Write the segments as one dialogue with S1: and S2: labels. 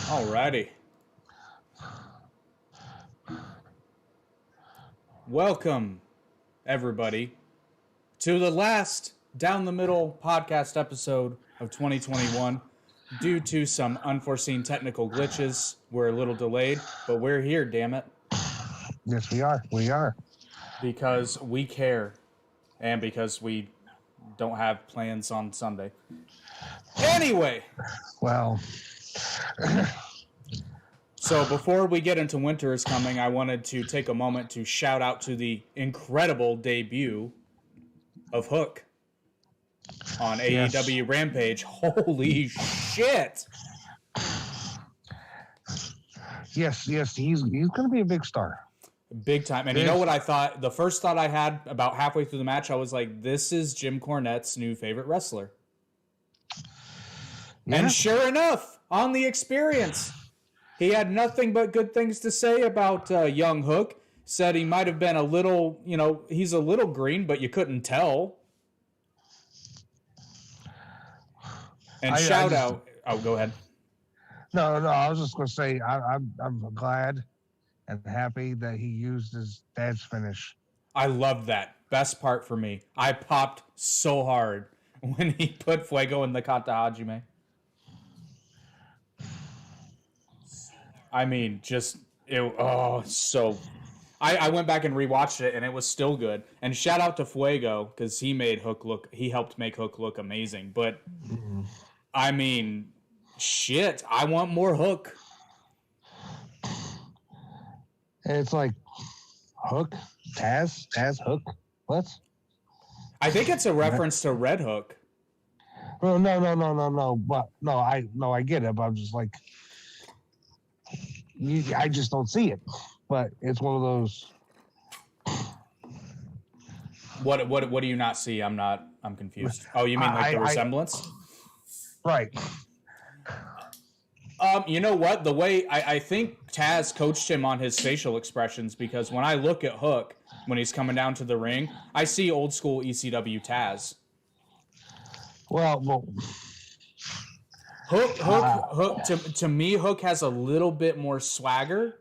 S1: Alrighty. Welcome, everybody, to the last Down the Middle podcast episode of 2021. Due to some unforeseen technical glitches, we're a little delayed, but we're here, damn it.
S2: Yes, we are. We are.
S1: Because we care, and because we don't have plans on Sunday. Anyway.
S2: Well.
S1: So before we get into Winter is Coming, I wanted to take a moment to shout out to the incredible debut of Hook on AEW Rampage. Holy shit!
S2: Yes, he's going to be a big star.
S1: Big time. And you know what I thought? The first thought I had about halfway through the match, I was like, this is Jim Cornette's new favorite wrestler. Yeah. And sure enough, on the experience, he had nothing but good things to say about young Hook. Said he might have been a little, he's a little green, but you couldn't tell. And shout out. Oh, go ahead.
S2: No, I was just going to say I'm glad and happy that he used his dad's finish.
S1: I love that. Best part for me. I popped so hard when he put Fuego in the Kata Hajime. I mean, I went back and rewatched it, and it was still good. And shout out to Fuego, because he helped make Hook look amazing. But, I mean, shit, I want more Hook.
S2: And it's like, Hook? Taz, Hook? What?
S1: I think it's a reference to Red Hook.
S2: No. But I get it, but I'm just like, I just don't see it. But it's one of those.
S1: What do you not see? I'm confused. Oh, you mean like the resemblance?
S2: Right.
S1: You know what? The way I think Taz coached him on his facial expressions, because when I look at Hook when he's coming down to the ring, I see old school ECW Taz.
S2: Well.
S1: Hook. To me, Hook has a little bit more swagger,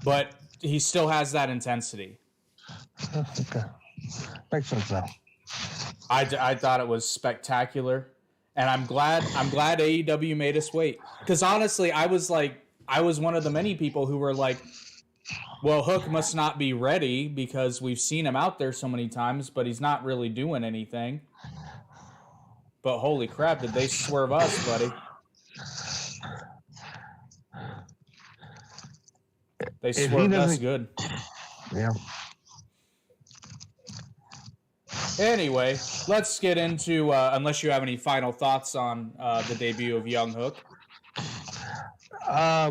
S1: but he still has that intensity.
S2: Okay, makes sense now.
S1: I thought it was spectacular, and I'm glad AEW made us wait. Because honestly, I was one of the many people who were like, well, Hook must not be ready because we've seen him out there so many times, but he's not really doing anything. But holy crap, did they swerve us, buddy? They swerved us good.
S2: Yeah.
S1: Anyway, let's get into, unless you have any final thoughts on the debut of Young Hook.
S2: I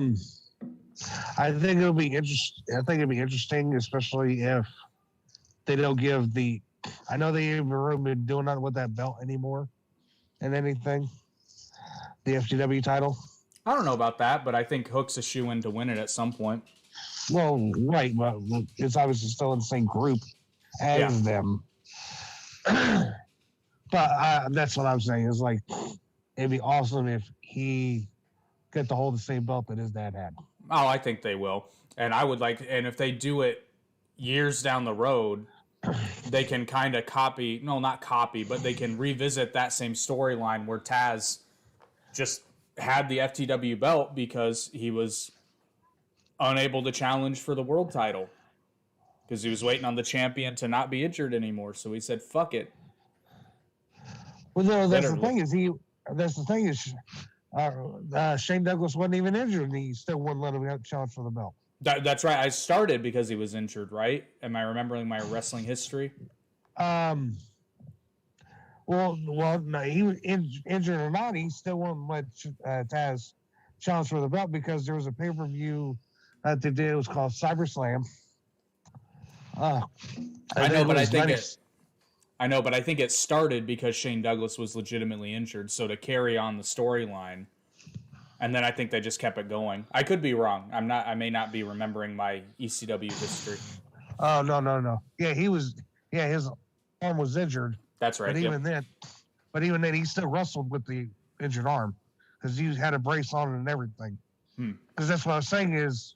S2: think it'll be interesting, especially if they don't give the. I know they haven't really been doing nothing with that belt anymore, and anything. The FTW title.
S1: I don't know about that, but I think Hook's a shoe-in to win it at some point.
S2: Well, right, but it's obviously still in the same group as them. But that's what I'm saying. It's like it'd be awesome if he get to hold the same belt that his dad had.
S1: Oh, I think they will. And and if they do it years down the road, they can kind of not copy, but they can revisit that same storyline where Taz just had the FTW belt because he was unable to challenge for the world title because he was waiting on the champion to not be injured anymore. So he said, fuck it.
S2: Well, no, that's the thing is Shane Douglas wasn't even injured, and he still wouldn't let him challenge for the belt.
S1: That's right. I started because he was injured, right? Am I remembering my wrestling history?
S2: Well, no, he was injured or not, he still wouldn't let Taz challenge for the belt because there was a pay-per-view that they did. It was called CyberSlam.
S1: I know, but I think it started because Shane Douglas was legitimately injured. So to carry on the storyline, and then I think they just kept it going. I could be wrong. I may not be remembering my ECW history.
S2: Oh no. Yeah, his arm was injured.
S1: That's right.
S2: But even then, he still wrestled with the injured arm. because you had a brace on and everything. Because that's what I was saying is,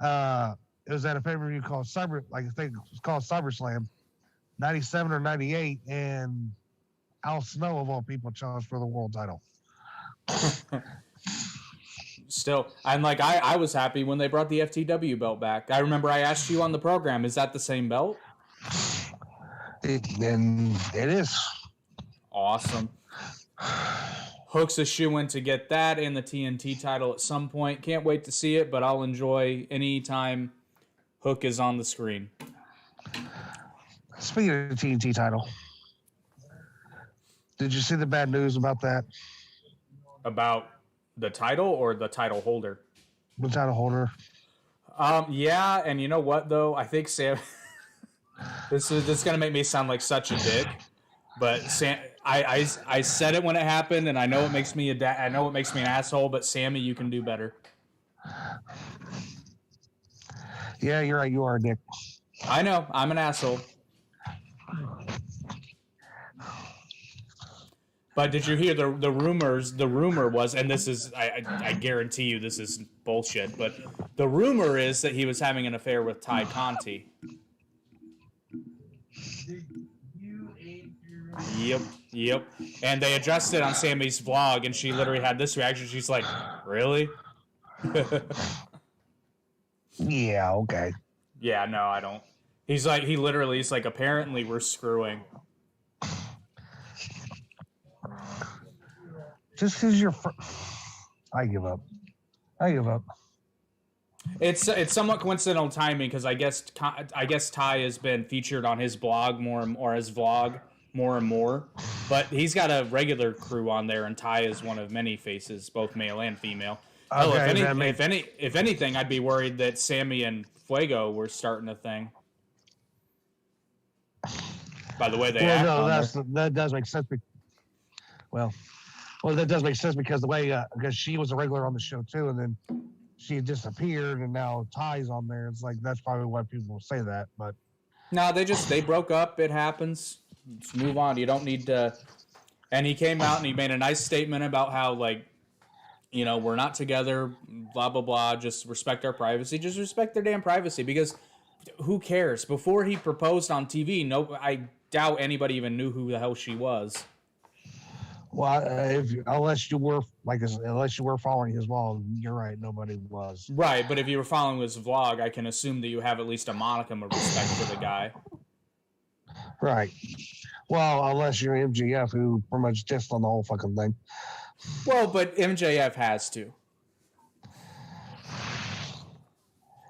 S2: it was at a pay-per-view called I think it was called SummerSlam, 97 or 98, and Al Snow, of all people, challenged for the world title.
S1: Still, I'm like, I was happy when they brought the FTW belt back. I remember I asked you on the program, is that the same belt?
S2: It is.
S1: Awesome. Hook's a shoe-in to get that and the TNT title at some point. Can't wait to see it, but I'll enjoy any time Hook is on the screen.
S2: Speaking of the TNT title, did you see the bad news about that?
S1: About the title or the title holder?
S2: The title holder.
S1: Yeah, and you know what though? I think Sam. this is gonna make me sound like such a dick, but Sam, I said it when it happened, and I know it makes me an asshole. But Sammy, you can do better.
S2: Yeah, you're right. You are a dick.
S1: I know. I'm an asshole. But did you hear the rumors? The rumor was, and this is, I guarantee you this is bullshit, but the rumor is that he was having an affair with Ty Conti. Yep. And they addressed it on Sammy's vlog, and she literally had this reaction. She's like, really?
S2: Yeah, okay.
S1: Yeah, no, I don't. He's like, apparently we're screwing.
S2: Just because you're... I give up.
S1: It's somewhat coincidental timing because I guess Ty has been featured on his blog or his vlog more and more, but he's got a regular crew on there, and Ty is one of many faces, both male and female.
S2: Okay,
S1: if anything, I'd be worried that Sammy and Fuego were starting a thing. By the way,
S2: that does make sense. Well, that does make sense because because she was a regular on the show too, and then she disappeared, and now Ty's on there. It's like that's probably why people say that. But
S1: no, they broke up. It happens. Let's move on. You don't need to. And he came out and he made a nice statement about how we're not together. Blah blah blah. Just respect our privacy. Just respect their damn privacy because who cares? Before he proposed on TV, I doubt anybody even knew who the hell she was.
S2: Well, unless you were following his vlog, you're right. Nobody was.
S1: Right, but if you were following his vlog, I can assume that you have at least a modicum of respect for the guy.
S2: Right. Well, unless you're MJF, who pretty much dissed on the whole fucking thing.
S1: Well, but MJF has to.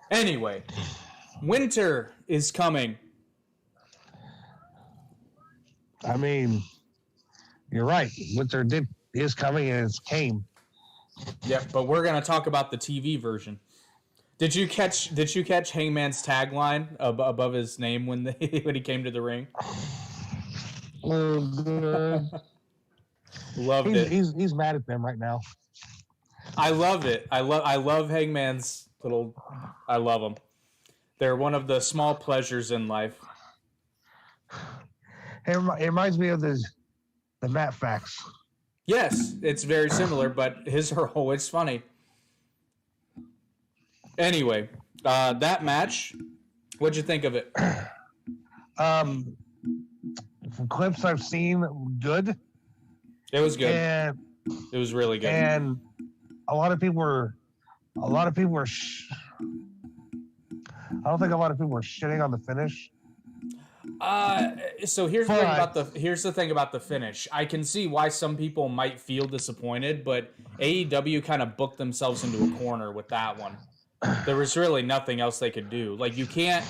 S1: Anyway, winter is coming.
S2: I mean, you're right. Winter is coming, and it's came.
S1: Yep, but we're gonna talk about the TV version. Did you catch Hangman's tagline above his name when he came to the ring? Loved it.
S2: He's mad at them right now.
S1: I love it. I love Hangman's little. I love them. They're one of the small pleasures in life.
S2: It reminds me of the Matt Facts.
S1: Yes, it's very similar, but his are always funny. Anyway, that match, what'd you think of it?
S2: From clips I've seen, good.
S1: It was good.
S2: And
S1: it was really good.
S2: And a lot of people were. I don't think a lot of people were shitting on the finish.
S1: So here's the thing about the finish. I can see why some people might feel disappointed, but AEW kind of booked themselves into a corner with that one. There was really nothing else they could do. Like you can't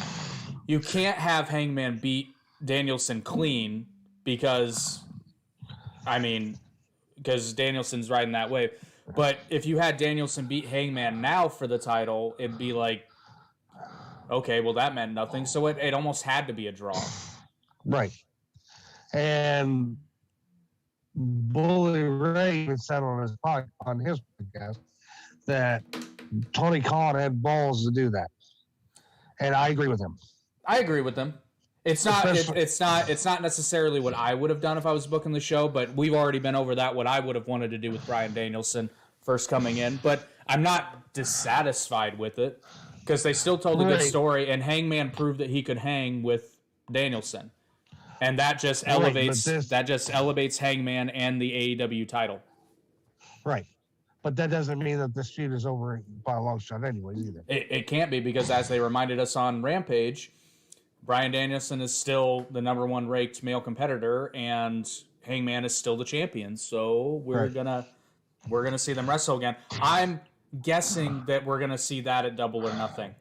S1: have Hangman beat Danielson clean because Danielson's riding that wave. But if you had Danielson beat Hangman now for the title, it'd be like, okay, well that meant nothing. So it almost had to be a draw.
S2: Right. And Bully Ray said on his podcast that Tony Khan had balls to do that. And I agree with him.
S1: It's not. It's not necessarily what I would have done if I was booking the show, but we've already been over that. What I would have wanted to do with Bryan Danielson first coming in, but I'm not dissatisfied with it because they still told a good story, and Hangman proved that he could hang with Danielson, and that just elevates Hangman and the AEW title.
S2: Right, but that doesn't mean that this feud is over by a long shot, anyway. Either
S1: it can't be because, as they reminded us on Rampage, Bryan Danielson is still the number one ranked male competitor, and Hangman is still the champion. So we're gonna see them wrestle again. I'm guessing that we're gonna see that at Double or Nothing.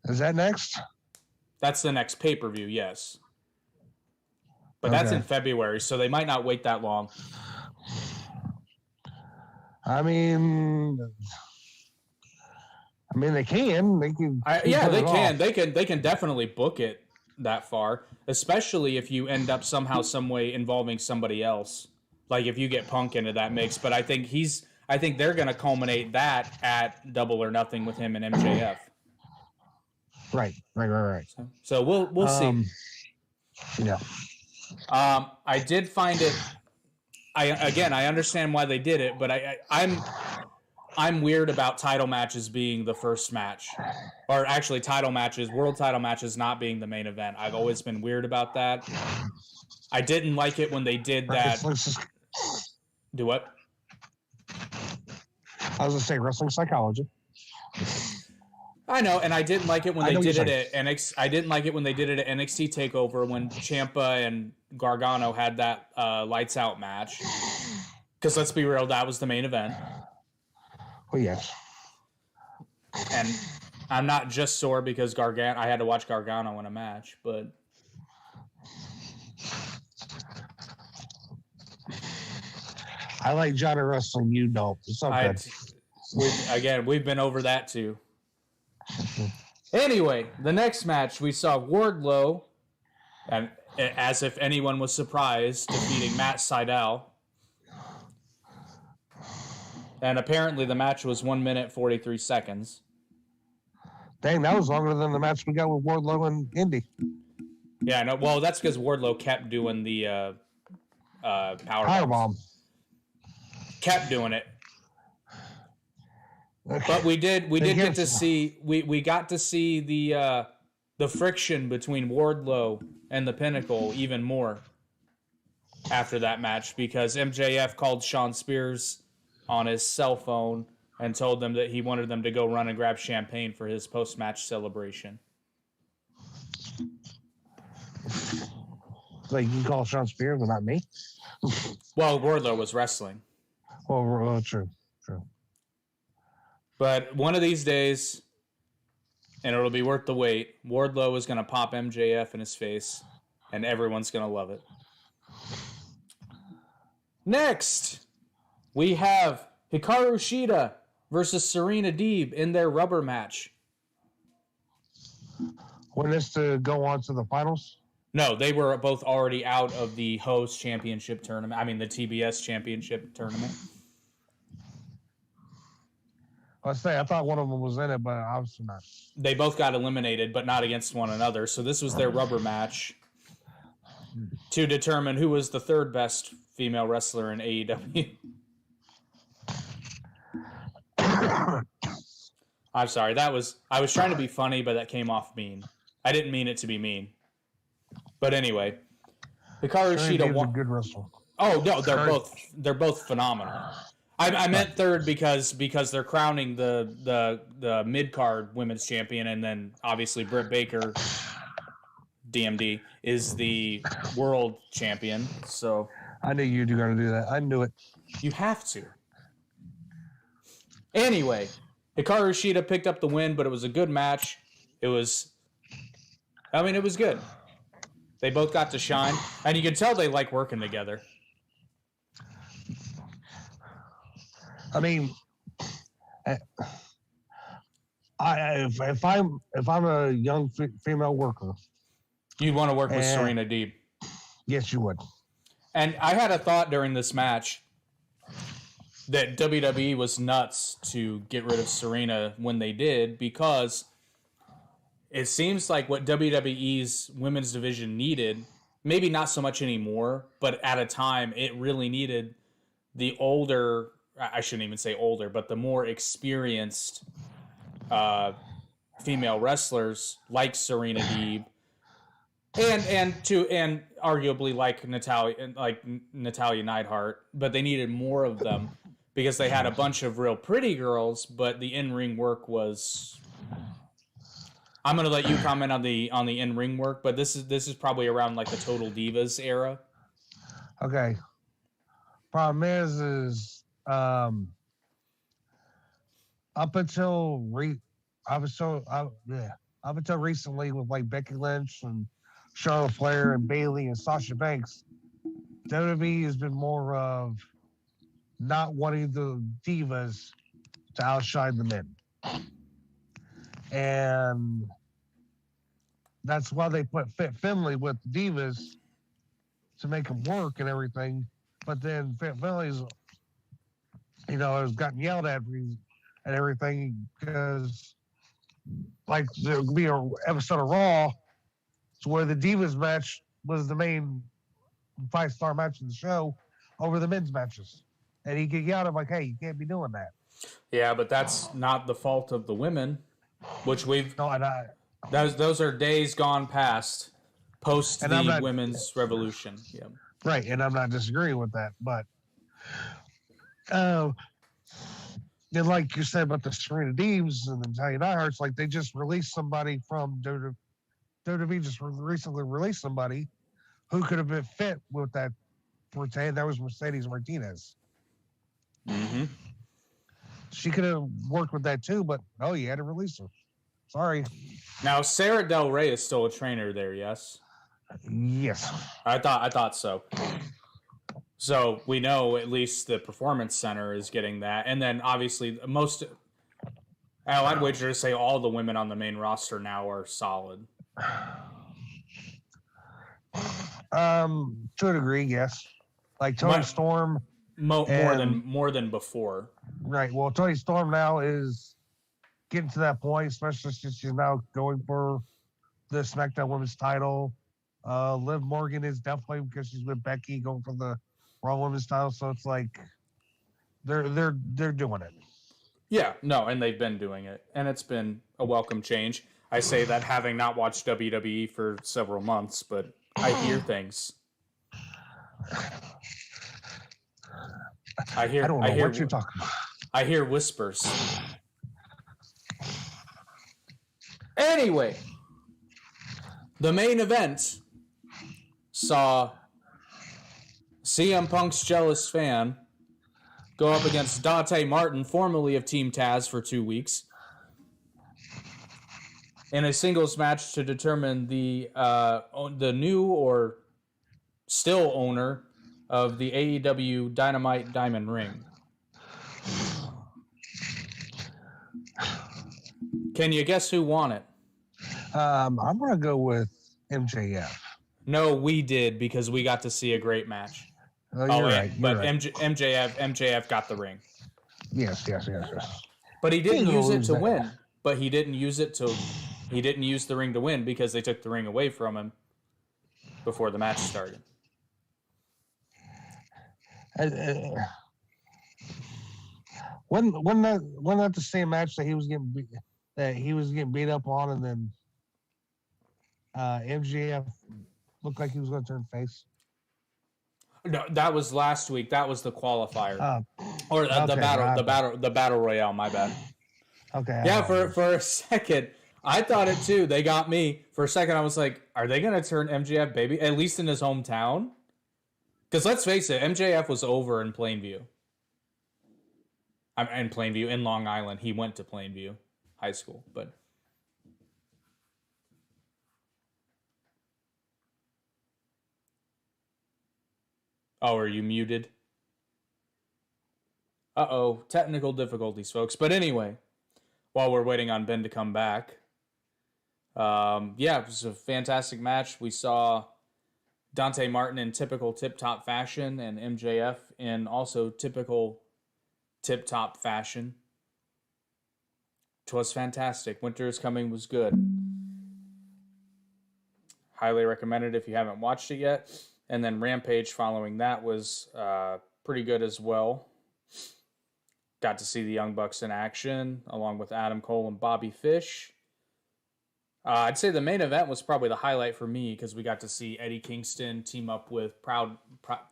S2: Is that next?
S1: That's the next pay-per-view, yes. But that's in February, so they might not wait that long.
S2: I mean, they can. They can.
S1: They can. They can definitely book it that far, especially if you end up somehow, some way involving somebody else. Like if you get Punk into that mix. but I think they're going to culminate that at Double or Nothing with him and MJF.
S2: Right.
S1: So we'll see.
S2: Yeah.
S1: I did find it. I understand why they did it, but I'm weird about title matches being the first match, or actually world title matches not being the main event. I've always been weird about that. I didn't like it when they did that. Do what?
S2: I was gonna say wrestling psychology.
S1: I know, and I didn't like it when they did it at NXT. I didn't like it when they did it at NXT Takeover when Ciampa and Gargano had that lights out match. Because let's be real, that was the main event.
S2: Oh yes.
S1: And I'm not just sore because I had to watch Gargano in a match, but
S2: I like Johnny wrestling. You don't. It's okay.
S1: We've been over that too. Anyway, the next match we saw Wardlow, and as if anyone was surprised, defeating Matt Sydal. And apparently the match was 1 minute 43 seconds.
S2: Dang, that was longer than the match we got with Wardlow and Indy.
S1: Yeah, no. Well, that's because Wardlow kept doing the powerbomb. Kept doing it. Okay. But we did get to see we got to see the friction between Wardlow and the Pinnacle even more after that match because MJF called Sean Spears on his cell phone and told them that he wanted them to go run and grab champagne for his post-match celebration.
S2: Like you call Sean Spears, but not me.
S1: Well, Wardlow was wrestling.
S2: Oh, true.
S1: But one of these days, and it'll be worth the wait, Wardlow is going to pop MJF in his face, and everyone's going to love it. Next, we have Hikaru Shida versus Serena Deeb in their rubber match.
S2: When is to go on to the finals?
S1: No, they were both already out of the host championship tournament. I mean, the TBS championship tournament.
S2: I thought one of them was in it, but obviously not.
S1: They both got eliminated, but not against one another. So this was their rubber match to determine who was the third best female wrestler in AEW. I'm sorry. I was trying to be funny, but that came off mean. I didn't mean it to be mean. But anyway, Hikaru Shida won.
S2: Good wrestler.
S1: Oh no, they're both phenomenal. I meant third because they're crowning the mid card women's champion, and then obviously Britt Baker, DMD, is the world champion. So
S2: I knew you were going to do that. I knew it.
S1: You have to. Anyway, Hikaru Shida picked up the win, but it was a good match. It was good. They both got to shine, and you can tell they like working together.
S2: I mean, if I'm a young female worker,
S1: you'd want to work with Serena Deeb.
S2: Yes, you would.
S1: And I had a thought during this match that WWE was nuts to get rid of Serena when they did, because it seems like what WWE's women's division needed, maybe not so much anymore, but at a time it really needed the older, I shouldn't even say older, but the more experienced female wrestlers like Serena Deeb and arguably Natalia Neidhart, but they needed more of them because they had a bunch of real pretty girls, but the in-ring work was. I'm gonna let you comment on the in-ring work, but this is probably around like the Total Divas era.
S2: Okay. Problem is up until recently with like Becky Lynch and Charlotte Flair and Bayley and Sasha Banks, WWE has been more of not wanting the divas to outshine the men. And that's why they put Fit Finlay with the divas to make them work and everything. But then Fit Finlay's, has gotten yelled at and everything because, like, there would be an episode of Raw where the divas match was the main 5-star match of the show over the men's matches. And he get yelled at like, hey, you can't be doing that.
S1: Yeah, but that's not the fault of the women, which we've.
S2: No, and
S1: those are days gone past, post the women's revolution. Yeah.
S2: Right, and I'm not disagreeing with that, but and like you said about the Serena Deebs and the Natalia Neidharts, like they just released somebody from WWE, just recently released somebody who could have been fit with that forte, and that was Mercedes Martinez.
S1: Mm-hmm.
S2: She could have worked with that too, but no, you had to release her. Sorry.
S1: Now, Sarah Del Rey is still a trainer there, yes?
S2: Yes.
S1: I thought so. So we know at least the Performance Center is getting that. And then obviously I'd wager to say all the women on the main roster now are solid.
S2: To a degree, yes. Like Toni Storm.
S1: More than before.
S2: Right. Well, Toni Storm now is getting to that point, especially since she's now going for the SmackDown Women's title. Liv Morgan is definitely, because she's with Becky, going for the Raw Women's title. So it's like they're doing it.
S1: Yeah, no, and they've been doing it, and it's been a welcome change. I say that having not watched WWE for several months, but I hear things. I don't know what you're talking about. I hear whispers. Anyway, the main event saw CM Punk's jealous fan go up against Dante Martin, formerly of Team Taz, for 2 weeks in a singles match to determine the new or still owner of the AEW Dynamite Diamond Ring. Can you guess who won it?
S2: I'm going to go with MJF.
S1: No, we did, because we got to see a great match.
S2: You're right.
S1: But right. MJF got the ring.
S2: Yes.
S1: But he didn't use it to win. But he didn't use the ring to win because they took the ring away from him before the match started.
S2: Wasn't that the same match that he was getting beat up on, and then MJF looked like he was going to turn face?
S1: No, that was last week. That was the qualifier, the battle royale. My bad.
S2: Okay.
S1: Yeah, for a second, I thought it too. They got me for a second. I was like, "Are they going to turn MJF baby? At least in his hometown?" Because let's face it, MJF was over in Plainview. I'm in Plainview, in Long Island. He went to Plainview High School, but. Oh, are you muted? Uh-oh, technical difficulties, folks. But anyway, while we're waiting on Ben to come back, it was a fantastic match. We saw Dante Martin in typical tip-top fashion and MJF in also typical tip-top fashion. 'Twas fantastic. Winter is Coming was good. highly recommended if you haven't watched it yet. And then Rampage following that was pretty good as well. Got to see the Young Bucks in action, along with Adam Cole and Bobby Fish. I'd say the main event was probably the highlight for me because we got to see Eddie Kingston team up with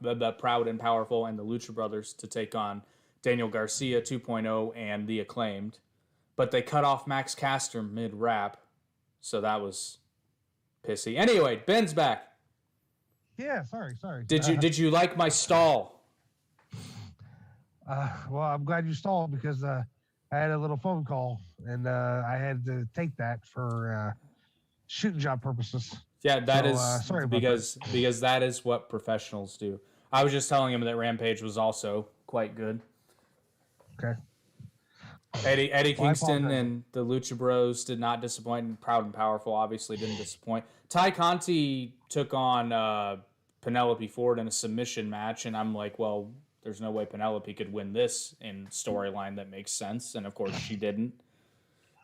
S1: the Proud and Powerful and the Lucha Brothers to take on Daniel Garcia 2.0 and the Acclaimed. But they cut off Max Caster mid-rap, so that was pissy. Anyway, Ben's back.
S2: Yeah, sorry.
S1: Did you like my stall?
S2: Well, I'm glad you stalled because I had a little phone call and I had to take that for shooting job purposes.
S1: Yeah, that is
S2: sorry
S1: because that is what professionals do. I was just telling him that Rampage was also quite good.
S2: Okay.
S1: Eddie Kingston and the Lucha Bros did not disappoint, and Proud and Powerful obviously didn't disappoint. Ty Conti took on Penelope Ford in a submission match, and I'm like, well, there's no way Penelope could win this in storyline that makes sense, and of course she didn't.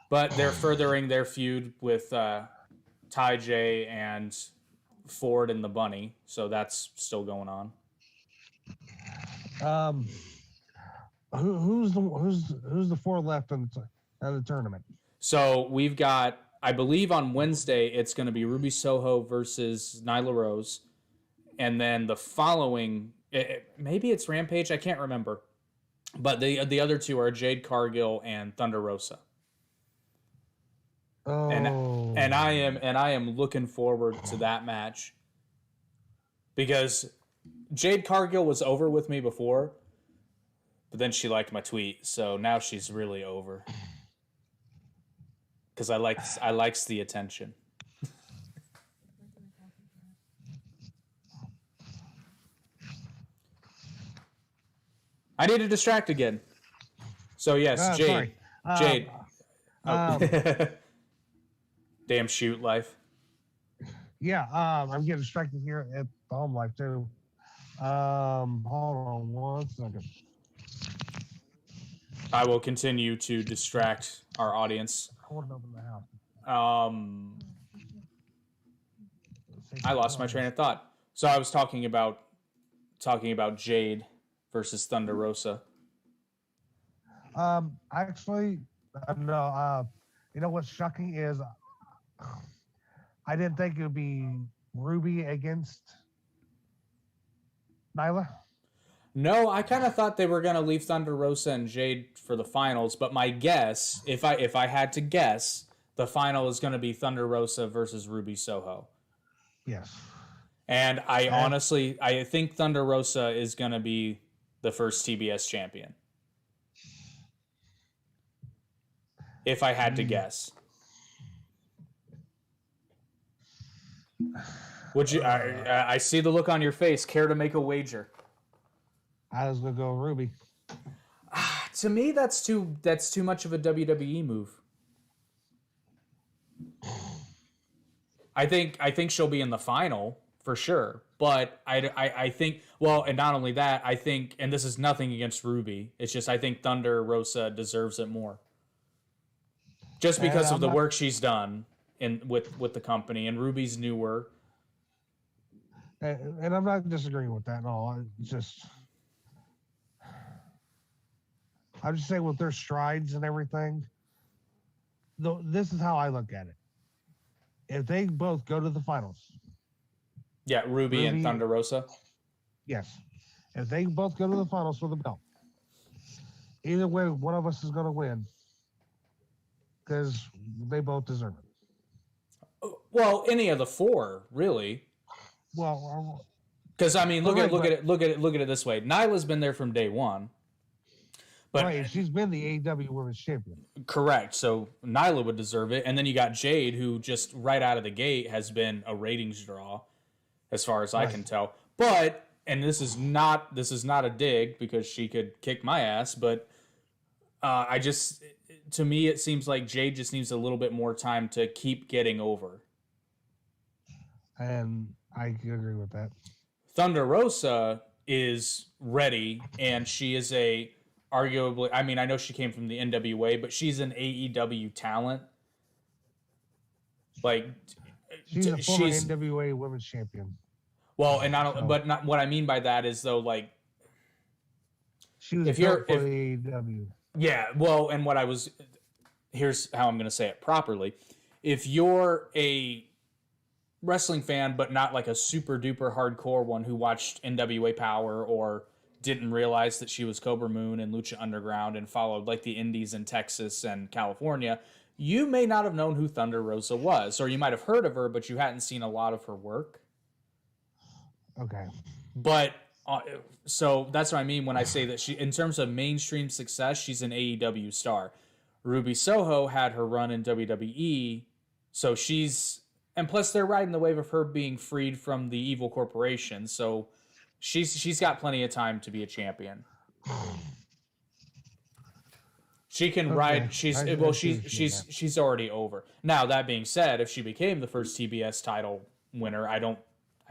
S1: But they're furthering their feud with Ty J and Ford and the Bunny, so that's still going on.
S2: Who's the four left in the tournament?
S1: So we've got, I believe on Wednesday it's going to be Ruby Soho versus Nyla Rose, and then the following, maybe it's Rampage, I can't remember, but the other two are Jade Cargill and Thunder Rosa.
S2: Oh.
S1: And I am looking forward to that match because Jade Cargill was over with me before, but then she liked my tweet, so now she's really over because I likes the attention. I need to distract again. So yes, Jade.
S2: Sorry.
S1: Jade. Damn shoot life.
S2: Yeah, I'm getting distracted here at the home life too. Hold on one second.
S1: I will continue to distract our audience.
S2: I want to open the house.
S1: I lost my train of thought. So I was talking about Jade versus Thunder Rosa.
S2: Actually, no. You know what's shocking is I didn't think it would be Ruby against Nyla.
S1: No, I kind of thought they were going to leave Thunder Rosa and Jade for the finals, but my guess, if I had to guess, the final is going to be Thunder Rosa versus Ruby Soho.
S2: Yes.
S1: And honestly, I think Thunder Rosa is going to be the first TBS champion. If I had to guess. Would you? I see the look on your face. Care to make a wager?
S2: I was gonna go Ruby.
S1: To me, that's too much of a WWE move. I think she'll be in the final for sure, but I think, well, and not only that, I think, and this is nothing against Ruby, it's just I think Thunder Rosa deserves it more, just because of the work she's done with the company, and Ruby's newer.
S2: And I'm not disagreeing with that at all. It's just, I'm just saying with their strides and everything. Though this is how I look at it. If they both go to the finals.
S1: Yeah, Ruby and Thunder Rosa.
S2: Yes. If they both go to the finals for the belt. Either way, one of us is going to win. Because they both deserve it.
S1: Well, any of the four, really.
S2: Well,
S1: because I mean, look at it this way. Nyla's been there from day one. But
S2: right, she's been the AEW Women's Champion. Correct.
S1: So Nyla would deserve it, and then you got Jade, who just right out of the gate has been a ratings draw, as far as I can tell. But, and this is not a dig because she could kick my ass, but to me it seems like Jade just needs a little bit more time to keep getting over.
S2: And I agree with that.
S1: Thunder Rosa is ready, and she is arguably, I mean, I know she came from the NWA, but she's an AEW talent. Like,
S2: She's a former
S1: she's
S2: NWA Women's Champion.
S1: well, and not, but not what I mean by that is though, like
S2: she was
S1: if you're
S2: built for the AEW.
S1: Yeah, well, and what I was here's how I'm going to say it properly. If you're a wrestling fan, but not like a super duper hardcore one who watched NWA Power or didn't realize that she was Cobra Moon and Lucha Underground and followed like the indies in Texas and California, you may not have known who Thunder Rosa was, or you might have heard of her, but you hadn't seen a lot of her work.
S2: Okay.
S1: But so that's what I mean when I say that she, in terms of mainstream success, she's an AEW star. Ruby Soho had her run in WWE, so she's, and plus they're riding the wave of her being freed from the evil corporation, so she's got plenty of time to be a champion. She can ride. She's already over. Now that being said, if she became the first TBS title winner, I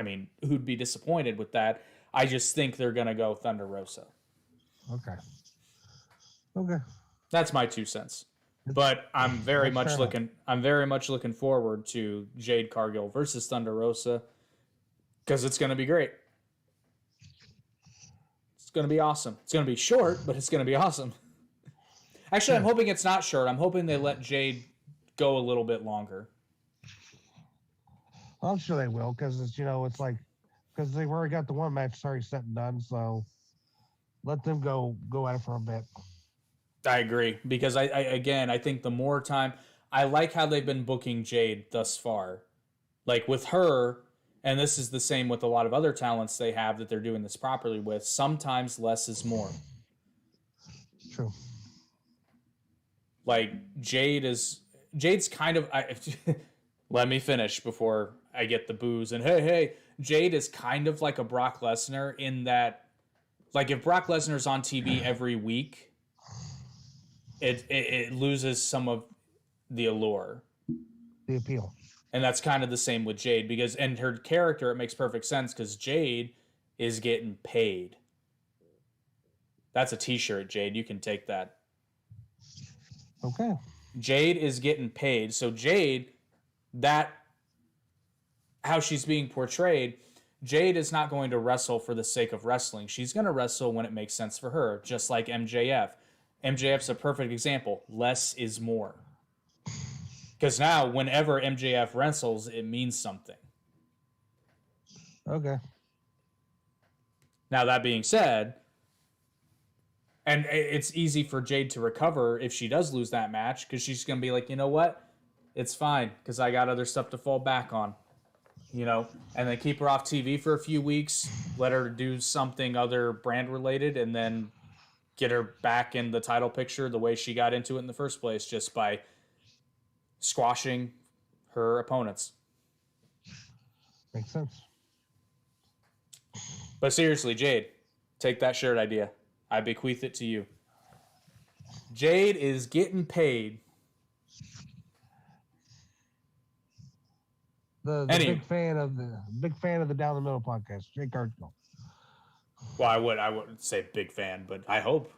S1: mean, who'd be disappointed with that? I just think they're gonna go Thunder Rosa.
S2: Okay.
S1: That's my 2 cents. But I'm very much looking forward to Jade Cargill versus Thunder Rosa because it's gonna be great. It's gonna be awesome. It's gonna be short, but it's gonna be awesome. Actually, I'm hoping it's not short. I'm hoping they let Jade go a little bit longer.
S2: I'm sure they will because it's like because they've already got the one match already set and done, so let them go at it for a bit.
S1: I agree because I think the more time, I like how they've been booking Jade thus far, like with her, and this is the same with a lot of other talents they have that they're doing this properly with. Sometimes less is more.
S2: True.
S1: Like Jade's kind of. Let me finish before I get the booze. And hey, Jade is kind of like a Brock Lesnar in that, like if Brock Lesnar's on TV every week, it loses some of the allure,
S2: the appeal.
S1: And that's kind of the same with Jade because, and her character, it makes perfect sense because Jade is getting paid. That's a t-shirt, Jade. You can take that.
S2: Okay. Jade
S1: is getting paid. So Jade, that how she's being portrayed, Jade is not going to wrestle for the sake of wrestling. She's going to wrestle when it makes sense for her, just like MJF. MJF's a perfect example. Less is more. Because now, whenever MJF wrestles, it means something.
S2: Okay.
S1: Now, that being said, and it's easy for Jade to recover if she does lose that match, because she's going to be like, you know what? It's fine, because I got other stuff to fall back on. And then keep her off TV for a few weeks, let her do something other brand-related, and then get her back in the title picture the way she got into it in the first place, just by squashing her opponents.
S2: Makes sense.
S1: But seriously, Jade, take that shirt idea. I bequeath it to you. Jade is getting paid.
S2: The big fan of the Down the Middle podcast, Jake Cardinal.
S1: Well, I wouldn't say big fan, but I hope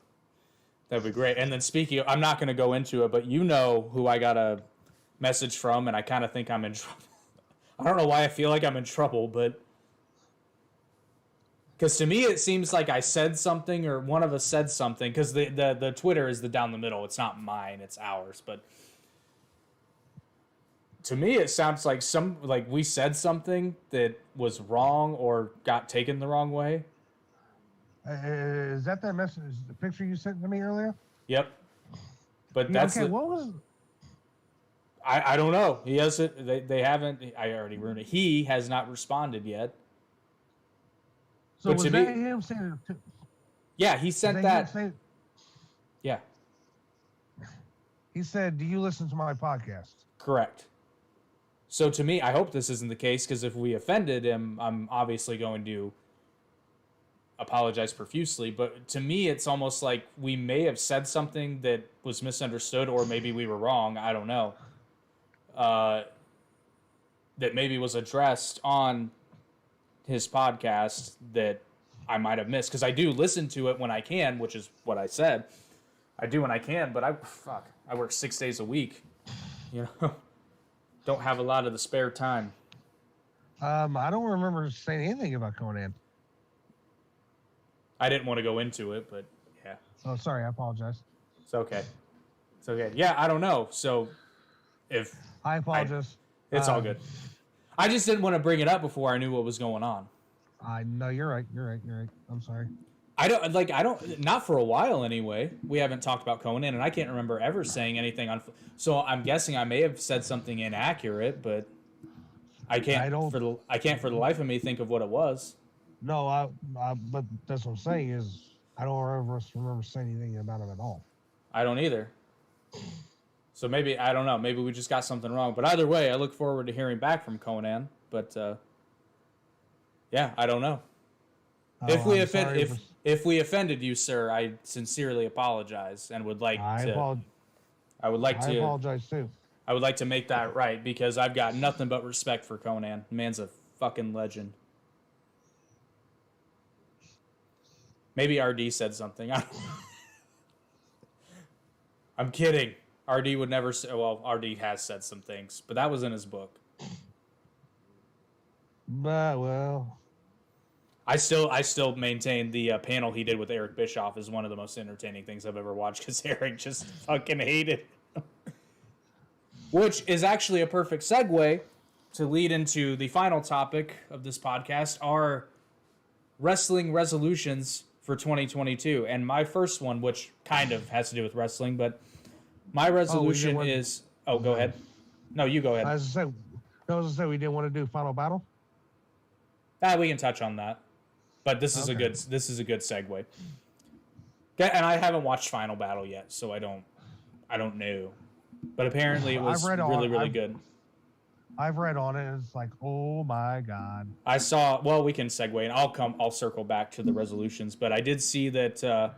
S1: that'd be great. And then speaking of, I'm not going to go into it, but you know who I got a message from, and I kind of think I'm in trouble. I don't know why I feel like I'm in trouble, but because to me it seems like I said something or one of us said something, because the Twitter is the Down the Middle. It's not mine, it's ours, but to me it sounds like we said something that was wrong or got taken the wrong way.
S2: Is that message, the picture you sent to me earlier?
S1: Yep. But that's
S2: okay. What was?
S1: I don't know. He hasn't. They haven't. I already ruined it. He has not responded yet.
S2: So but was that him saying?
S1: Yeah, he sent that. Yeah.
S2: He said, "Do you listen to my podcast?"
S1: Correct. So to me, I hope this isn't the case, because if we offended him, I'm obviously going to apologize profusely. But to me, it's almost like we may have said something that was misunderstood, or maybe we were wrong. I don't know. That maybe was addressed on his podcast that I might have missed, because I do listen to it when I can, which is what I said. I do when I can, but I work 6 days a week. Don't have a lot of the spare time.
S2: I don't remember saying anything about Conan.
S1: I didn't want to go into it, but yeah.
S2: Oh, sorry. I apologize.
S1: It's okay. It's okay. Yeah, I don't know. So if
S2: I apologize.
S1: it's all good. I just didn't want to bring it up before I knew what was going on.
S2: I know you're right. You're right. You're right. I'm sorry.
S1: I don't not for a while anyway. We haven't talked about Conan, and I can't remember ever saying anything on. So I'm guessing I may have said something inaccurate, but I can't for the life of me think of what it was.
S2: No, but that's what I'm saying is I don't remember saying anything about him at all.
S1: I don't either. So maybe I don't know. Maybe we just got something wrong. But either way, I look forward to hearing back from Conan. But yeah, I don't know.
S2: Oh,
S1: If we offended you, sir, I sincerely apologize and would like to. I would like to.
S2: I apologize too.
S1: I would like to make that right because I've got nothing but respect for Conan. Man's a fucking legend. Maybe RD said something. I'm kidding. RD would never say. Well, RD has said some things, but that was in his book.
S2: But well,
S1: I still maintain the panel he did with Eric Bischoff is one of the most entertaining things I've ever watched because Eric just fucking hated. Which is actually a perfect segue to lead into the final topic of this podcast, our wrestling resolutions for 2022. And my first one, which kind of has to do with wrestling, but my resolution is... Oh, go ahead. No, you go ahead.
S2: I was going to say we didn't want to do Final Battle?
S1: We can touch on that. But this is a good segue. Okay, and I haven't watched Final Battle yet, so I don't know. But apparently it was really good.
S2: I've read on it, and it's like, oh my god.
S1: I saw. Well, we can segue, and I'll circle back to the resolutions. But I did see that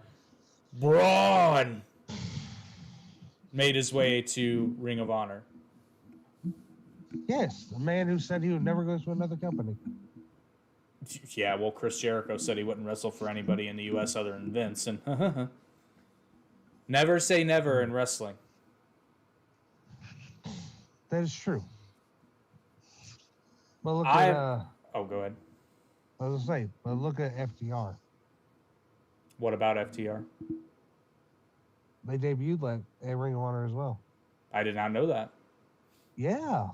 S1: Braun made his way to Ring of Honor.
S2: Yes, the man who said he would never go to another company.
S1: Yeah, well, Chris Jericho said he wouldn't wrestle for anybody in the U.S. other than Vince, and never say never in wrestling.
S2: That is true. But look at
S1: oh, go ahead.
S2: I was gonna say, but look at FTR.
S1: What about FTR?
S2: They debuted at Ring of Honor as well.
S1: I did not know that.
S2: Yeah.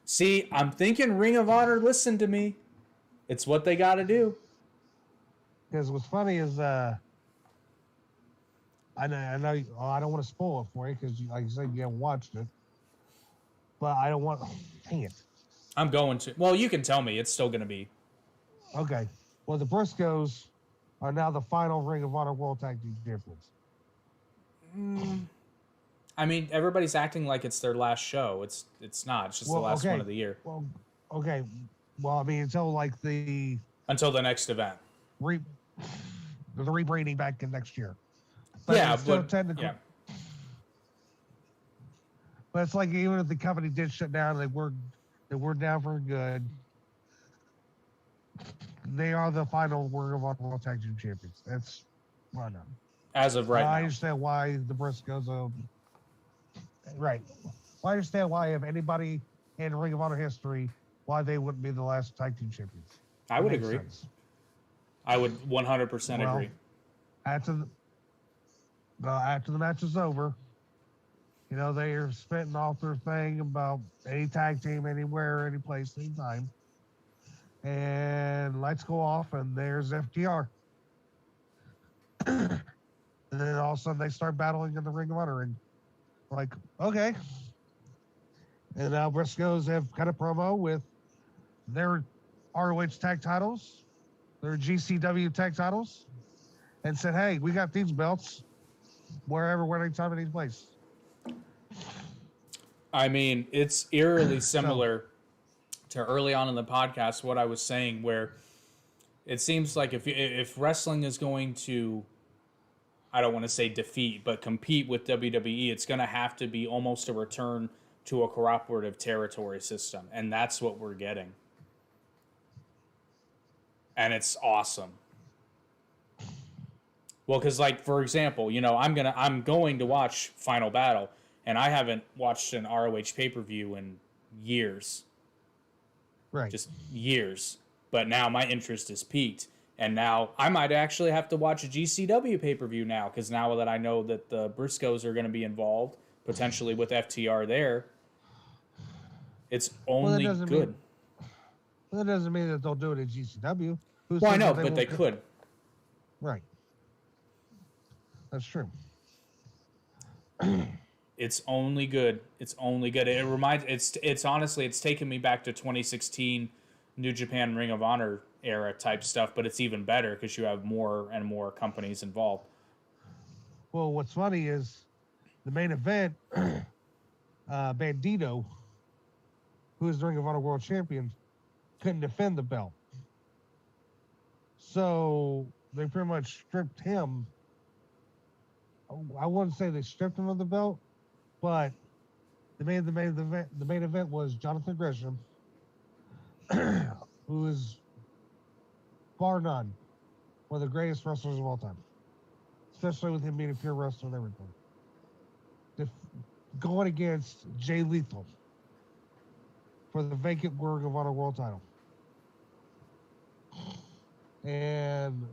S1: See, I'm thinking Ring of Honor. Listen to me. It's what they got to do.
S2: Because what's funny is, I know I don't want to spoil it for you because, like you said, you haven't watched it. But I don't want. Dang it.
S1: I'm going to. Well, you can tell me. It's still going to be.
S2: Okay. Well, the Briscoes are now the final Ring of Honor World Tag Team Champions.
S1: I mean, everybody's acting like it's their last show. It's not. It's just the last one of the year.
S2: Well, okay. Well, I mean, until
S1: the next event.
S2: The rebranding back in next year. But
S1: yeah,
S2: but technically. Yeah. But it's like even if the company did shut down, they were down for good. They are the final Ring of Honor World Tag Team Champions. That's well done.
S1: As of right now.
S2: I understand why the Briscoes. Right. Well, I understand why if anybody in Ring of Honor history, why they wouldn't be the last tag team champions.
S1: I would agree.
S2: Sense.
S1: I would 100% agree.
S2: After the match is over, they are spitting off their thing about any tag team, anywhere, any place, anytime. And lights go off, and there's FTR. And then all of a sudden they start battling in the Ring of Honor ring. Like, okay. And now Briscoes have cut a promo with their ROH tag titles, their GCW tag titles, and said, hey, we got these belts wherever, anytime, any place.
S1: I mean, it's eerily similar to early on in the podcast, what I was saying, where it seems like if wrestling is going to, I don't want to say defeat, but compete with WWE, it's going to have to be almost a return to a cooperative territory system. And that's what we're getting. And it's awesome. Well, because for example, I'm going to watch Final Battle, and I haven't watched an ROH pay-per-view in years.
S2: Right.
S1: just years. But now my interest is peaked. And now I might actually have to watch a GCW pay-per-view now, because now that I know that the Briscoes are going to be involved, potentially with FTR there, it's only good.
S2: That doesn't mean that they'll do it at GCW.
S1: Well, I know, but they could.
S2: Right. That's true.
S1: It's only good. It's only good. It reminds. It's honestly, it's taken me back to 2016 New Japan Ring of Honor era type stuff, but it's even better because you have more and more companies involved.
S2: Well, what's funny is the main event, Bandito, who is the Ring of Honor World Champion, couldn't defend the belt. So they pretty much stripped him. I wouldn't say they stripped him of the belt, but the main event was Jonathan Gresham, who is bar none one of the greatest wrestlers of all time, especially with him being a pure wrestler and everything. Going against Jay Lethal for the vacant Ring of Honor World title. And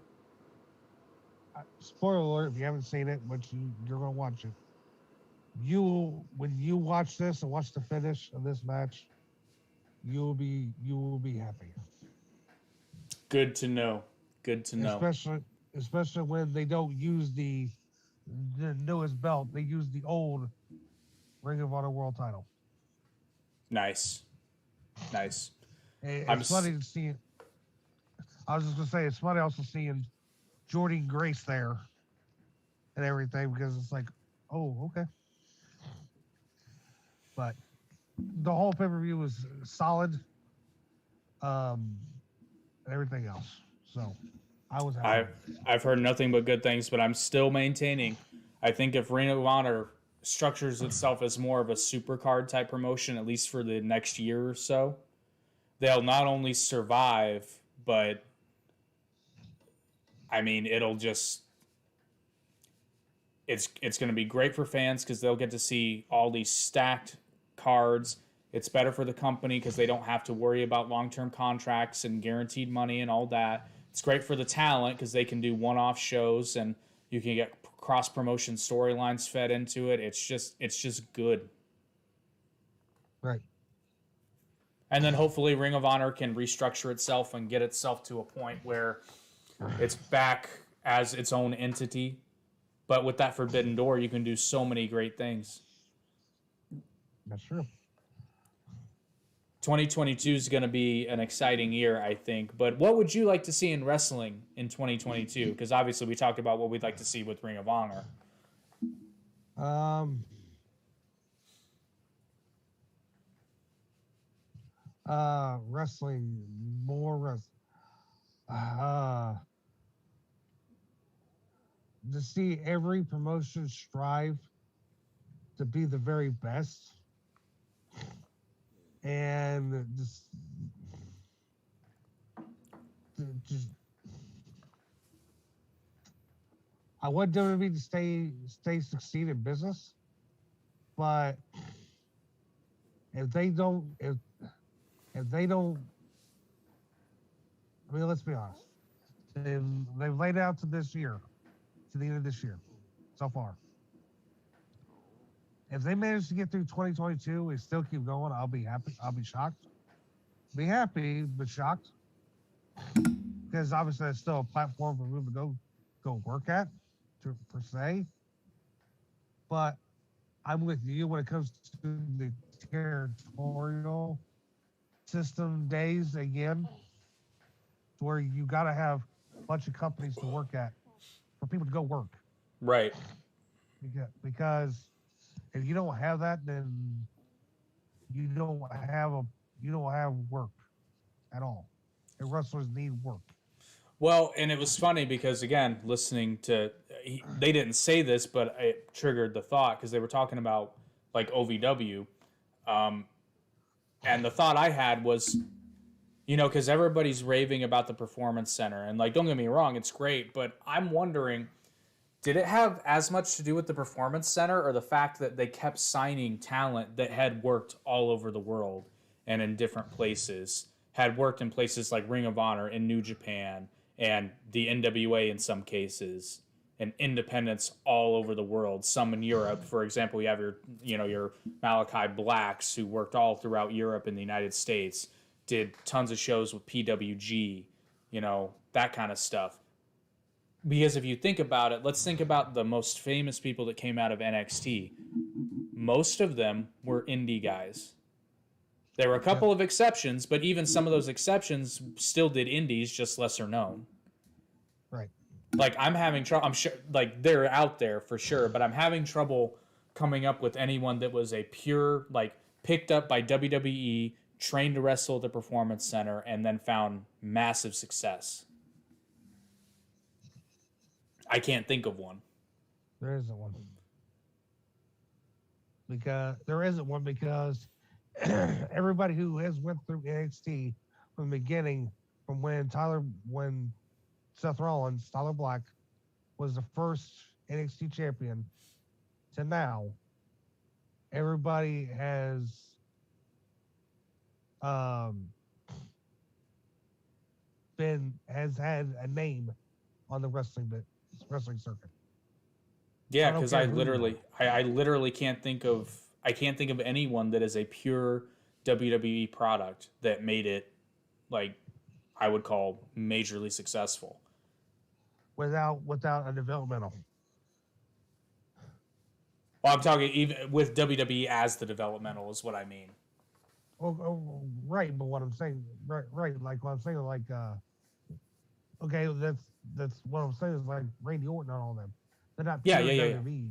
S2: spoiler alert, if you haven't seen it, but you're going to watch it. When you watch this and watch the finish of this match, you will be happy.
S1: Good to know. Good to know.
S2: Especially when they don't use the newest belt, they use the old Ring of Honor World title.
S1: Nice.
S2: It's funny to see. I was just gonna say it's funny also seeing Jordynne Grace there and everything, because it's like, oh, okay. But the whole pay-per-view was solid, and everything else. So I was happy.
S1: I've heard nothing but good things, but I'm still maintaining. I think if Ring of Honor structures itself as more of a supercard type promotion, at least for the next year or so, they'll not only survive, but I mean, it'll just it's going to be great for fans because they'll get to see all these stacked cards. It's better for the company because they don't have to worry about long-term contracts and guaranteed money and all that. It's great for the talent because they can do one-off shows and you can get cross-promotion storylines fed into it. It's just good.
S2: Right.
S1: And then hopefully Ring of Honor can restructure itself and get itself to a point where it's back as its own entity. But with that Forbidden Door, you can do so many great things.
S2: That's true.
S1: 2022 is going to be an exciting year, I think. But what would you like to see in wrestling in 2022? Because obviously we talked about what we'd like to see with Ring of Honor.
S2: Wrestling, more wrestling. To see every promotion strive to be the very best, and just I want WWE to succeed in business, but if they don't, I mean, let's be honest. They've laid out to this year, to the end of this year, so far. If they manage to get through 2022 and still keep going, I'll be happy. I'll be shocked. Be happy, but shocked. Because obviously it's still a platform for people to go work at, per se. But I'm with you when it comes to the territorial system days again, where you got to have a bunch of companies to work at for people to go work.
S1: Right.
S2: Because if you don't have that, then you don't have work at all. And wrestlers need work.
S1: Well, and it was funny because, again, listening to, they didn't say this, but it triggered the thought because they were talking about like OVW. And the thought I had was, you know, because everybody's raving about the Performance Center. And like, don't get me wrong, it's great. But I'm wondering, did it have as much to do with the Performance Center or the fact that they kept signing talent that had worked all over the world and in different places? had worked in places like Ring of Honor and New Japan and the NWA in some cases, and independents all over the world. Some in Europe, for example, you have your Malachi Blacks who worked all throughout Europe and the United States, did tons of shows with PWG, that kind of stuff. Because if you think about it, let's think about the most famous people that came out of NXT. Most of them were indie guys. There were a couple of exceptions, but even some of those exceptions still did indies, just lesser known.
S2: Right.
S1: Like, I'm having trouble. I'm sure, like, they're out there for sure, but I'm having trouble coming up with anyone that was a pure, like, picked up by WWE, trained to wrestle at the Performance Center, and then found massive success. I can't think of one.
S2: There isn't one. Because everybody who has went through NXT from the beginning, from when Seth Rollins, Tyler Black, was the first NXT champion to now, everybody has had a name on the wrestling circuit.
S1: Yeah, because I literally can't think of anyone that is a pure WWE product that made it, like, I would call majorly successful.
S2: Without a developmental.
S1: Well, I'm talking even with WWE as the developmental is what I mean.
S2: Right, but what I'm saying, right, like what I'm saying, like, okay, that's what I'm saying is like Randy Orton and all them. They're not pure WWE.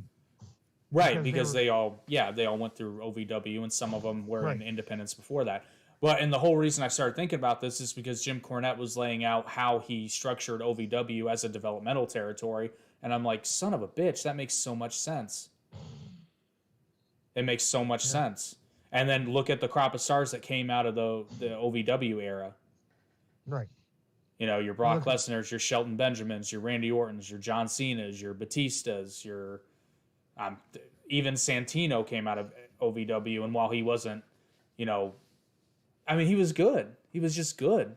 S1: Right, because they all went through OVW, and some of them were in independence before that. But and the whole reason I started thinking about this is because Jim Cornette was laying out how he structured OVW as a developmental territory, and I'm like, son of a bitch, that makes so much sense. It makes so much sense. And then look at the crop of stars that came out of the OVW era.
S2: Right.
S1: Your Brock Lesnar's, your Shelton Benjamins, your Randy Orton's, your John Cena's, your Batista's, your even Santino came out of OVW, and while he wasn't, he was good. He was just good.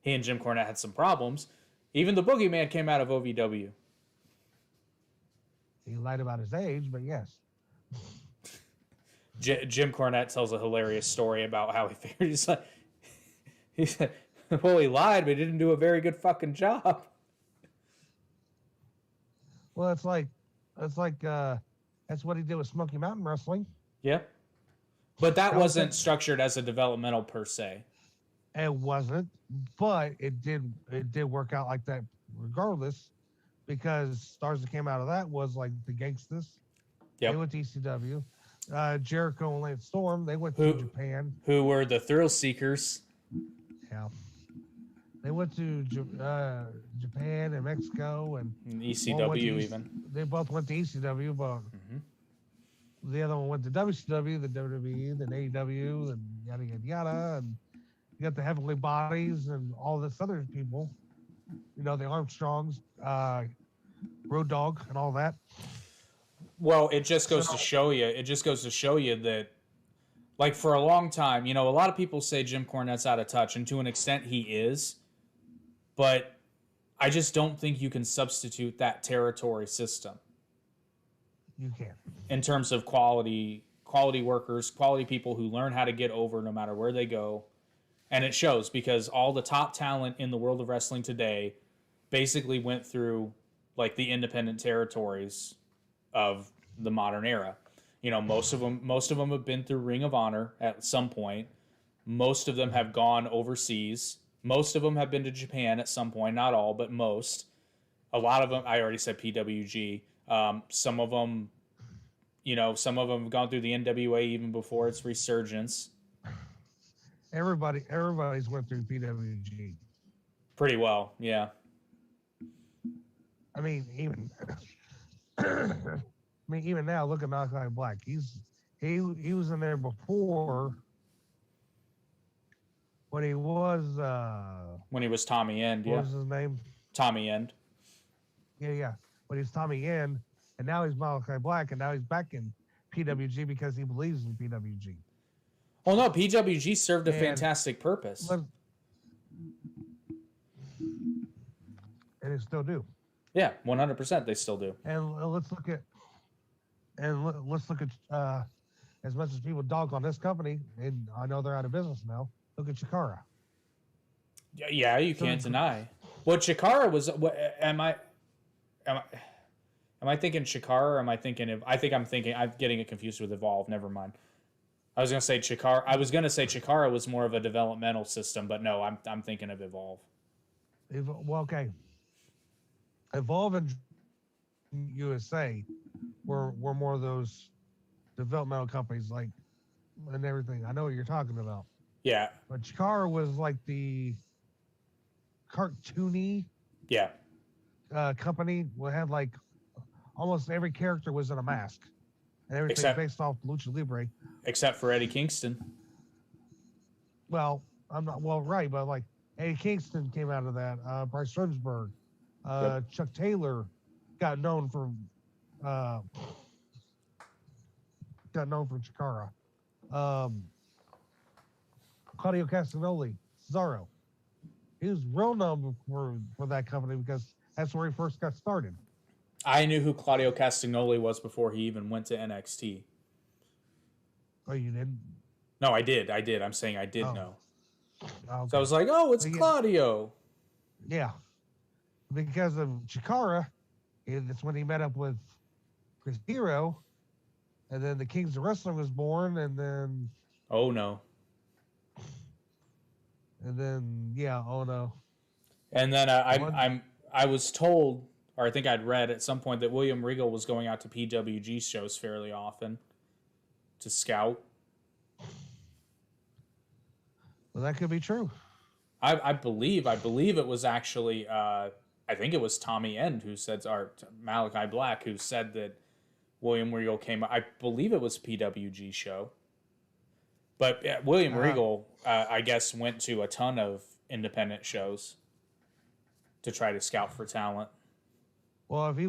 S1: He and Jim Cornette had some problems. Even the Boogeyman came out of OVW.
S2: He lied about his age, but yes.
S1: Jim Cornette tells a hilarious story about how he figured he said, well, he lied, but he didn't do a very good fucking job.
S2: Well, that's what he did with Smoky Mountain Wrestling.
S1: Yeah. But that wasn't structured as a developmental per se.
S2: It wasn't, but it did work out like that regardless, because stars that came out of that was like the Gangstas. Yep. They went to ECW. Jericho and Lance Storm, they went to Japan.
S1: Who were the Thrill Seekers.
S2: Yeah. They went to Japan and Mexico and
S1: ECW even.
S2: They both went to ECW, but the other one went to WCW, the WWE, then AEW, and yada, yada, yada. And you got the Heavenly Bodies and all this other people. The Armstrongs, Road Dogg, and all that.
S1: Well, it just goes to show you that, like, for a long time, a lot of people say Jim Cornette's out of touch, and to an extent he is. But I just don't think you can substitute that territory system.
S2: You can't.
S1: In terms of quality workers, quality people who learn how to get over no matter where they go. And it shows, because all the top talent in the world of wrestling today basically went through, like, the independent territories of the modern era. Most of them have been through Ring of Honor at some point. Most of them have gone overseas. Most of them have been to Japan at some point. Not all, but most. A lot of them, I already said PWG. Some of them have gone through the NWA even before its resurgence.
S2: Everybody's went through PWG.
S1: Pretty well, yeah.
S2: I mean, even now, look at Malachi Black. He was in there before when he was
S1: Tommy End.
S2: What was his name?
S1: Tommy End.
S2: Yeah. When he's Tommy End, and now he's Malachi Black, and now he's back in PWG because he believes in PWG.
S1: Oh no, PWG served a fantastic purpose.
S2: And they still do.
S1: Yeah, 100%. They still do.
S2: And let's look at as much as people dog on this company, and I know they're out of business now. Look at Chikara.
S1: Yeah, you can't deny. What Chikara was? What, am I? Am I thinking Chikara? Or am I thinking of? I think I'm thinking. I'm getting it confused with Evolve. Never mind. I was gonna say Chikara. I was gonna say Chikara was more of a developmental system, but no, I'm thinking of Evolve.
S2: Well, okay. Evolve and USA were more of those developmental companies, like, and everything. I know what you're talking about.
S1: Yeah.
S2: But Chikara was like the cartoony
S1: Yeah.
S2: company. We had like almost every character was in a mask, and everything based off Lucha Libre.
S1: Except for Eddie Kingston.
S2: Well, I'm not right, but like Eddie Kingston came out of that. Bryce Runsberg, Chuck Taylor got known for Chikara. Claudio Castagnoli, Cesaro. He was real known for that company because that's where he first got started.
S1: I knew who Claudio Castagnoli was before he even went to NXT.
S2: Oh, you didn't?
S1: No, I did. I'm saying I did know.
S2: Okay.
S1: So I was like, oh, it's Claudio.
S2: Yeah. Because of Chikara, that's when he met up with Chris Hero. And then the Kings of Wrestling was born, and then...
S1: Oh, no.
S2: And then, yeah, oh, no.
S1: And then I was told, or I think I'd read at some point, that William Regal was going out to PWG shows fairly often to scout.
S2: Well, that could be true.
S1: I believe it was actually, I think it was Tommy End who said, or Malachi Black who said that William Regal came. I believe it was a PWG show. But William Regal, I guess, went to a ton of independent shows to try to scout for talent.
S2: Well, if he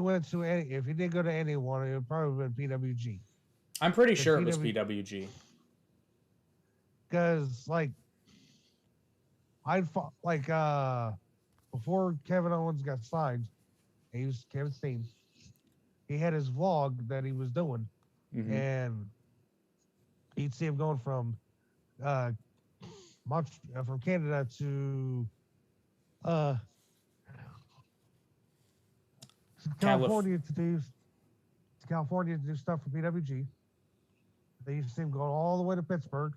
S2: did go to anyone, it would probably have been PWG.
S1: I'm pretty sure it was PWG.
S2: Because, before Kevin Owens got signed, he was Kevin Steen. He had his vlog that he was doing, and you'd see him going from Canada to California to do stuff for PWG. They used to see him going all the way to Pittsburgh,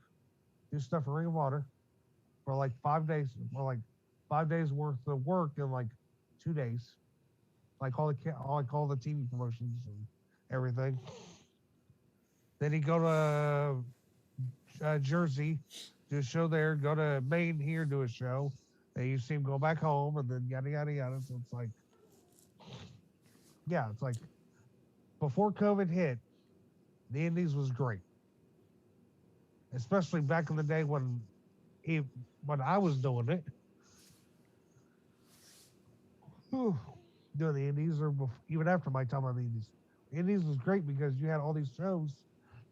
S2: do stuff for Ring of Honor for like 5 days, or like 5 days worth of work in like 2 days. Like all the TV promotions and everything. Then he'd go to Jersey, do a show there, go to Maine here, do a show. Then you see him go back home, and then yada, yada, yada. So it's like, yeah, it's like before COVID hit, the Indies was great. Especially back in the day when I was doing it. Doing the Indies, or even after my time on the Indies. The Indies was great because you had all these shows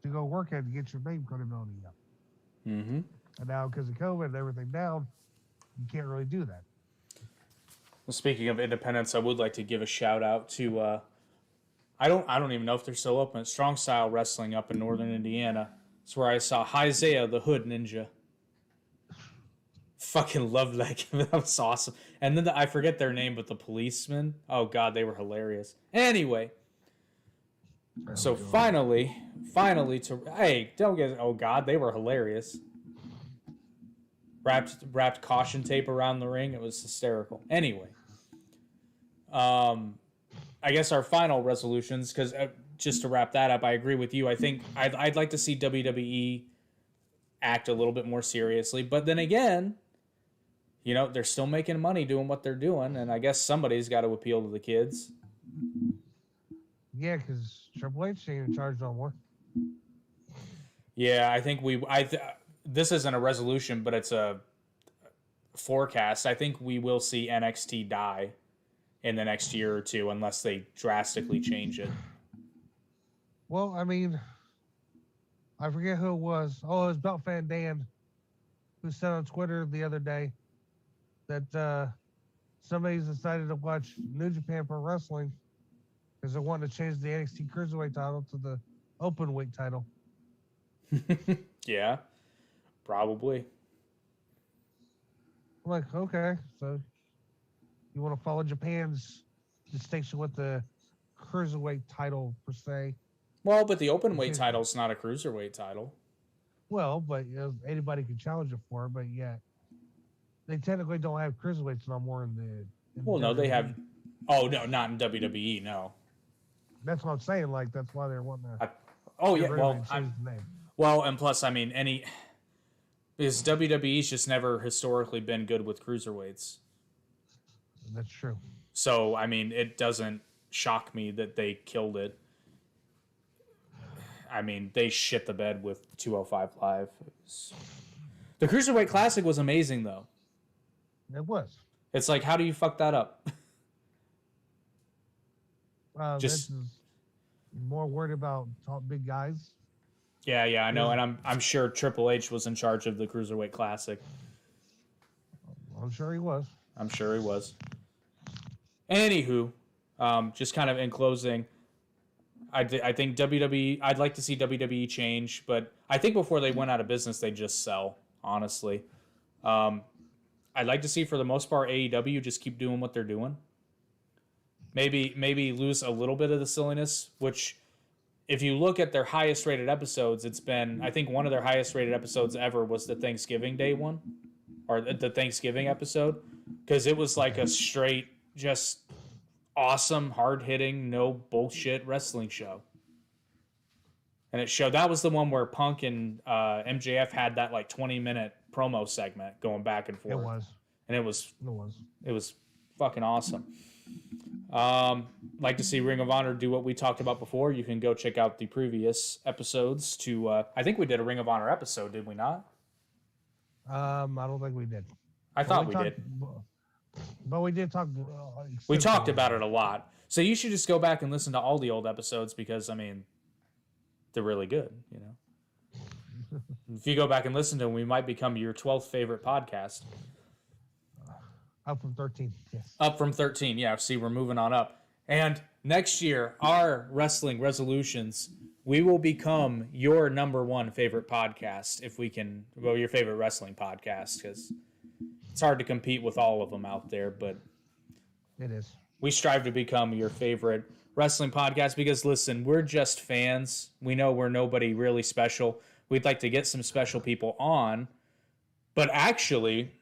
S2: to go work at to get your name credibility up.
S1: Mm-hmm.
S2: And now, because of COVID and everything down, you can't really do that.
S1: Well, speaking of independence, I would like to give a shout out to I don't even know if they're still open. Strong Style Wrestling up in Northern Indiana. It's where I saw Isaiah the Hood Ninja. Fucking loved that. That was awesome. And then I forget their name, but the policemen. Oh God, they were hilarious. Anyway, so finally don't get. Oh God, they were hilarious. Wrapped caution tape around the ring. It was hysterical. Anyway, I guess our final resolutions, because just to wrap that up, I agree with you. I think I'd like to see WWE act a little bit more seriously, but then again, they're still making money doing what they're doing, and I guess somebody's got to appeal to the kids.
S2: Yeah, because Triple H ain't in charge no more.
S1: Yeah, I think this isn't a resolution, but it's a forecast. I think we will see NXT die in the next year or two unless they drastically change it.
S2: Well, I mean, I forget who it was. Oh, it was Belt Fan Dan, who said on Twitter the other day that somebody's decided to watch New Japan Pro Wrestling because they're wanting to change the NXT Cruiserweight title to the Open Weight title.
S1: Yeah, probably.
S2: I'm like, okay, so you want to follow Japan's distinction with the Cruiserweight title per se?
S1: Well, but the open weight title's not a cruiserweight title.
S2: Well, but anybody can challenge it for it, but yet they technically don't have cruiserweights no more in the.
S1: Well, no, they have. Oh no, not in WWE. No.
S2: That's what I'm saying. Like that's why they're wanting to.
S1: Oh yeah, well, and plus, I mean, because WWE's just never historically been good with cruiserweights.
S2: That's true.
S1: So I mean, it doesn't shock me that they killed it. I mean, they shit the bed with 205 Live. The Cruiserweight Classic was amazing, though.
S2: It was.
S1: It's like, how do you fuck that up?
S2: Just more worried about top big guys.
S1: Yeah, I know, and I'm sure Triple H was in charge of the Cruiserweight Classic.
S2: I'm sure he was.
S1: I'm sure he was. Anywho, just kind of in closing, I think WWE. I'd like to see WWE change, but I think before they went out of business, they just sell. Honestly, I'd like to see for the most part AEW just keep doing what they're doing. Maybe lose a little bit of the silliness. Which, if you look at their highest rated episodes, it's been I think one of their highest rated episodes ever was the Thanksgiving Day one, or the Thanksgiving episode, because it was like a straight just awesome, hard-hitting, no bullshit wrestling show. And it showed that was the one where Punk and MJF had that like 20-minute promo segment going back and forth.
S2: It was.
S1: And it was fucking awesome. Like to see Ring of Honor do what we talked about before. You can go check out the previous episodes to I think we did a Ring of Honor episode, did we not?
S2: I don't think we did.
S1: I thought we did.
S2: But we did talk.
S1: We talked about it a lot. So you should just go back and listen to all the old episodes because, I mean, they're really good, you know. If you go back and listen to them, we might become your 12th favorite podcast.
S2: Up from 13, yes.
S1: Up from 13, yeah. See, we're moving on up. And next year, our wrestling resolutions, we will become your number one favorite podcast if we can, well, your favorite wrestling podcast, because it's hard to compete with all of them out there, but
S2: it is.
S1: We strive to become your favorite wrestling podcast because, listen, we're just fans. We know we're nobody really special. We'd like to get some special people on, but actually,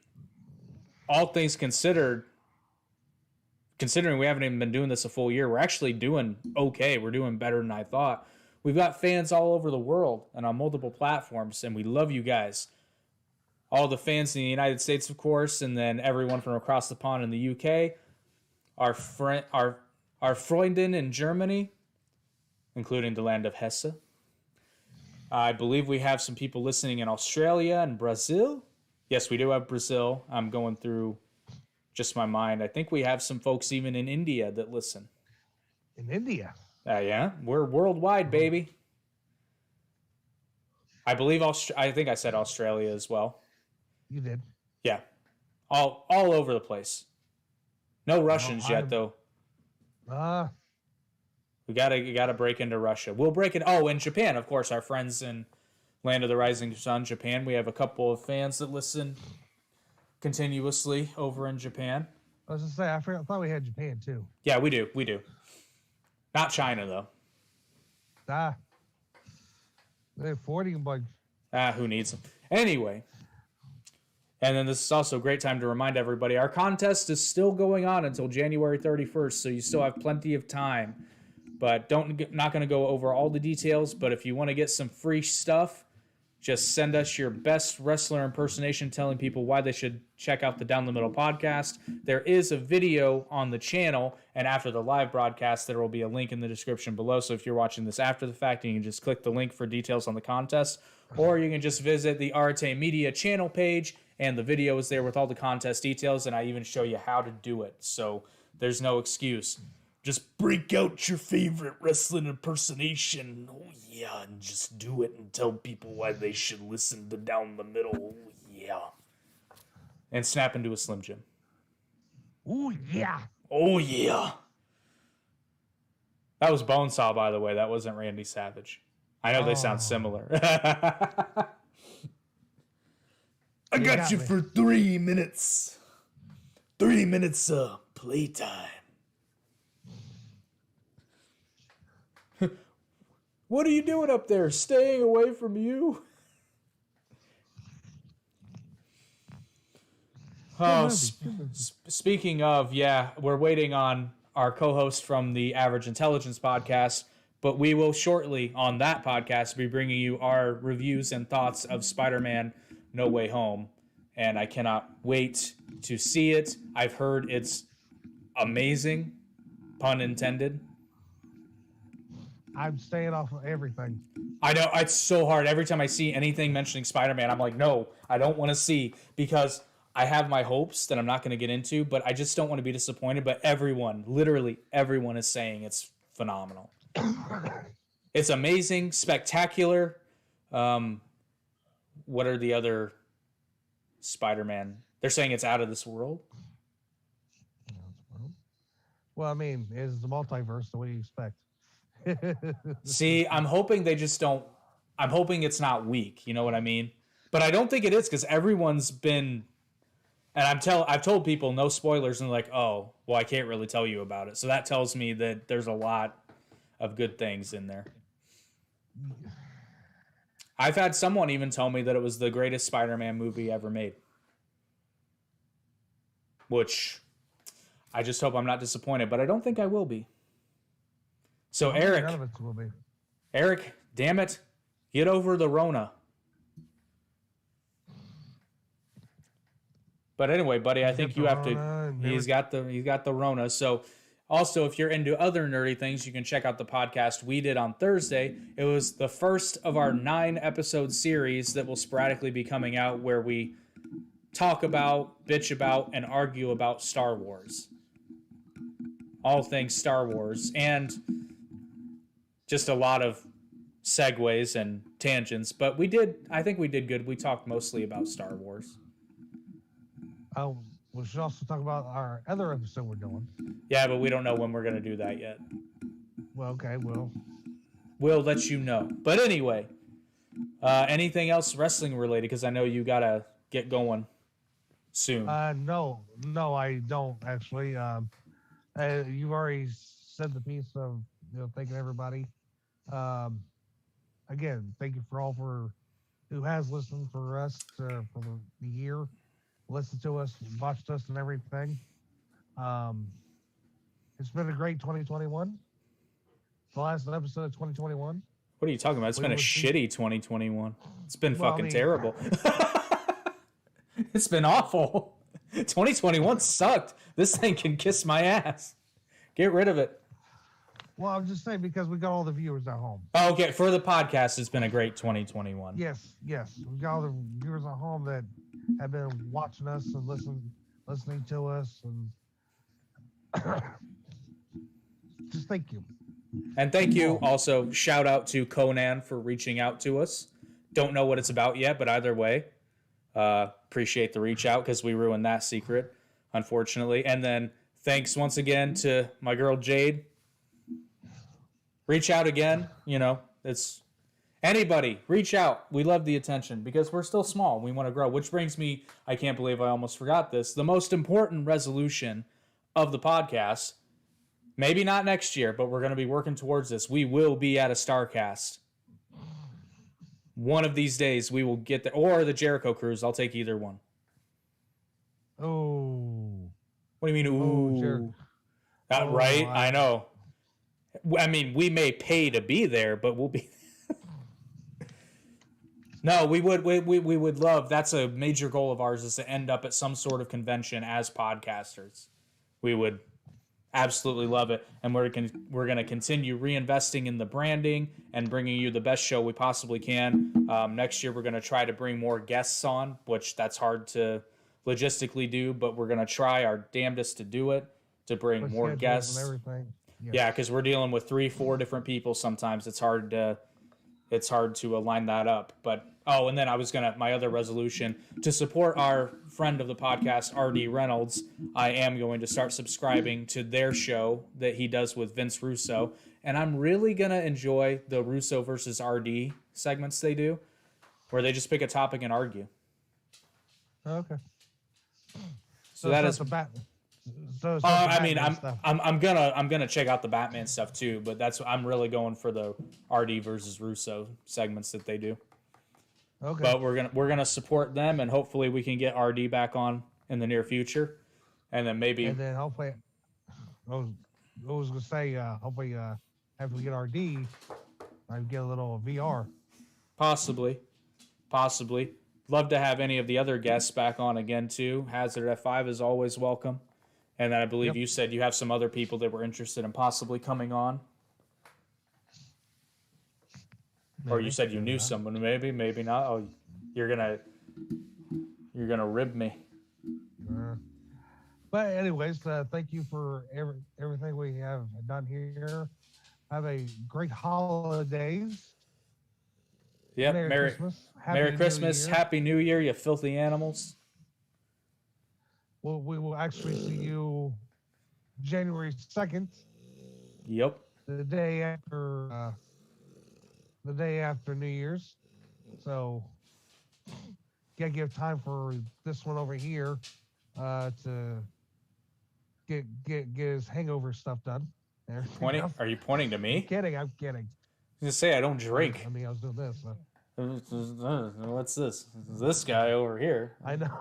S1: all things considered, considering we haven't even been doing this a full year, we're actually doing okay. We're doing better than I thought. We've got fans all over the world and on multiple platforms, and we love you guys. All the fans in the United States, of course, and then everyone from across the pond in the UK, our Freundin in Germany, including the land of Hesse. I believe we have some people listening in Australia and Brazil. Yes, we do have Brazil. I'm going through just my mind. I think we have some folks even in India that listen.
S2: In India?
S1: Yeah, we're worldwide, baby. I believe I think I said Australia as well.
S2: You did.
S1: Yeah. All over the place. No Russians yet, though. We gotta break into Russia. We'll break in. Oh, and Japan, of course, our friends in Land of the Rising Sun, Japan. We have a couple of fans that listen continuously over in Japan.
S2: I was just saying, I thought we had Japan too.
S1: Yeah, we do. Not China though.
S2: They're 40 bucks.
S1: Who needs them? Anyway. And then this is also a great time to remind everybody, our contest is still going on until January 31st, so you still have plenty of time. But not going to go over all the details, but if you want to get some free stuff, just send us your best wrestler impersonation telling people why they should check out the Down the Middle podcast. There is a video on the channel, and after the live broadcast, there will be a link in the description below. So if you're watching this after the fact, you can just click the link for details on the contest, or you can just visit the Arte Media channel page, and the video is there with all the contest details, and I even show you how to do it. So there's no excuse. Just break out your favorite wrestling impersonation. Oh, yeah, and just do it and tell people why they should listen to Down the Middle. Oh, yeah. And snap into a Slim Jim.
S2: Ooh, yeah.
S1: Oh, yeah. That was Bonesaw, by the way. That wasn't Randy Savage. I know they sound similar. I got you for 3 minutes. 3 minutes of playtime. What are you doing up there? Staying away from you? Oh, speaking of, yeah, we're waiting on our co-host from the Average Intelligence podcast, but we will shortly on that podcast be bringing you our reviews and thoughts of Spider-Man No Way Home, and I cannot wait to see it. I've heard it's amazing, pun intended.
S2: I'm staying off of everything.
S1: I know, it's so hard. Every time I see anything mentioning Spider-Man, I'm like, no, I don't want to see, because I have my hopes that I'm not going to get into, but I just don't want to be disappointed. But everyone, literally everyone, is saying it's phenomenal. It's amazing, spectacular. What are the other Spider-Man? They're saying it's out of this world.
S2: Well, I mean, it's the multiverse, so what do you expect?
S1: See, I'm hoping they just don't. I'm hoping it's not weak. You know what I mean? But I don't think it is, because everyone's been. And I've told people no spoilers, and they're like, oh, well, I can't really tell you about it. So that tells me that there's a lot of good things in there. I've had someone even tell me that it was the greatest Spider-Man movie ever made. Which I just hope I'm not disappointed, but I don't think I will be. So Eric,
S2: none of us will be.
S1: Eric, damn it, get over the Rona. But anyway, buddy, I think you have to. He's got the Rona. So, also, if you're into other nerdy things, you can check out the podcast we did on Thursday. It was the first of our 9-episode series that will sporadically be coming out, where we talk about, bitch about, and argue about Star Wars. All things Star Wars, and just a lot of segues and tangents. But I think we did good. We talked mostly about Star Wars.
S2: Oh, we should also talk about our other episode we're doing.
S1: Yeah, but we don't know when we're going to do that yet.
S2: Well, okay,
S1: we'll let you know. But anyway, anything else wrestling related? Because I know you got to get going soon.
S2: No, I don't actually. You've already said the piece of thanking everybody. Again, thank you for who has listened for us for the year. Listened to us, watched us, and everything. It's been a great 2021. The last episode of 2021.
S1: What are you talking about? It's been a shitty 2021. It's been fucking terrible. It's been awful. 2021 sucked. This thing can kiss my ass. Get rid of it.
S2: Well, I'm just saying because we got all the viewers at home.
S1: Oh, okay, for the podcast, it's been a great 2021.
S2: Yes. We got all the viewers at home that have been watching us and listening to us, and just thank you.
S1: And thank you also. Shout out to Conan for reaching out to us. Don't know what it's about yet, but either way, appreciate the reach out, because we ruined that secret, unfortunately. And then thanks once again to my girl Jade. Reach out again. It's anybody. Reach out. We love the attention, because we're still small. We want to grow. Which brings me, I can't believe I almost forgot this, the most important resolution of the podcast. Maybe not next year, but we're going to be working towards this. We will be at a StarCast. One of these days we will get there. Or the Jericho Cruise. I'll take either one.
S2: Oh.
S1: What do you mean, ooh? Right? I know. I mean, we may pay to be there, but we'll be... No, we would love... That's a major goal of ours, is to end up at some sort of convention as podcasters. We would absolutely love it. And we're going to continue reinvesting in the branding and bringing you the best show we possibly can. Next year, we're going to try to bring more guests on, which that's hard to logistically do, but we're going to try our damnedest to do it, to bring more guests.
S2: And everything.
S1: Yeah, because we're dealing with 3-4 different people sometimes. It's hard to align that up. But and then my other resolution, to support our friend of the podcast, RD Reynolds, I am going to start subscribing to their show that he does with Vince Russo. And I'm really going to enjoy the Russo versus RD segments they do, where they just pick a topic and argue.
S2: Okay.
S1: So that is. I mean, I'm gonna check out the Batman stuff too, but I'm really going for the RD versus Russo segments that they do.
S2: Okay.
S1: But we're gonna support them, and hopefully we can get RD back on in the near future, and then maybe.
S2: And then hopefully, I was gonna say hopefully after we get RD, I get a little VR.
S1: Possibly. Love to have any of the other guests back on again too. Hazard F5 is always welcome. And then I believe you said you have some other people that were interested in possibly coming on. Maybe. Or you said you knew someone, maybe not. Oh, you're gonna rib me.
S2: But anyways, thank you for everything we have done here. Have a great holidays.
S1: Yep. Merry Christmas. Happy New Year, you filthy animals.
S2: Well, we will actually see you January 2nd.
S1: Yep.
S2: The day after New Year's. So gotta give time for this one over here to get his hangover stuff done.
S1: Are you pointing to me?
S2: I'm kidding.
S1: Just say I don't drink.
S2: I mean, I was doing this.
S1: What's this? This guy over here.
S2: I know.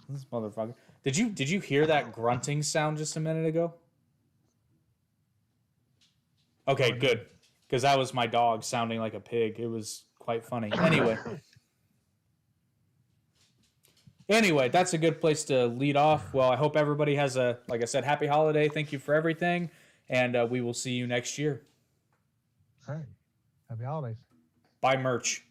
S1: This motherfucker. Did you hear that grunting sound just a minute ago? Okay, good. Because that was my dog sounding like a pig. It was quite funny. Anyway, that's a good place to lead off. Well, I hope everybody has like I said, happy holiday. Thank you for everything. And we will see you next year.
S2: All right. Happy holidays.
S1: Buy merch.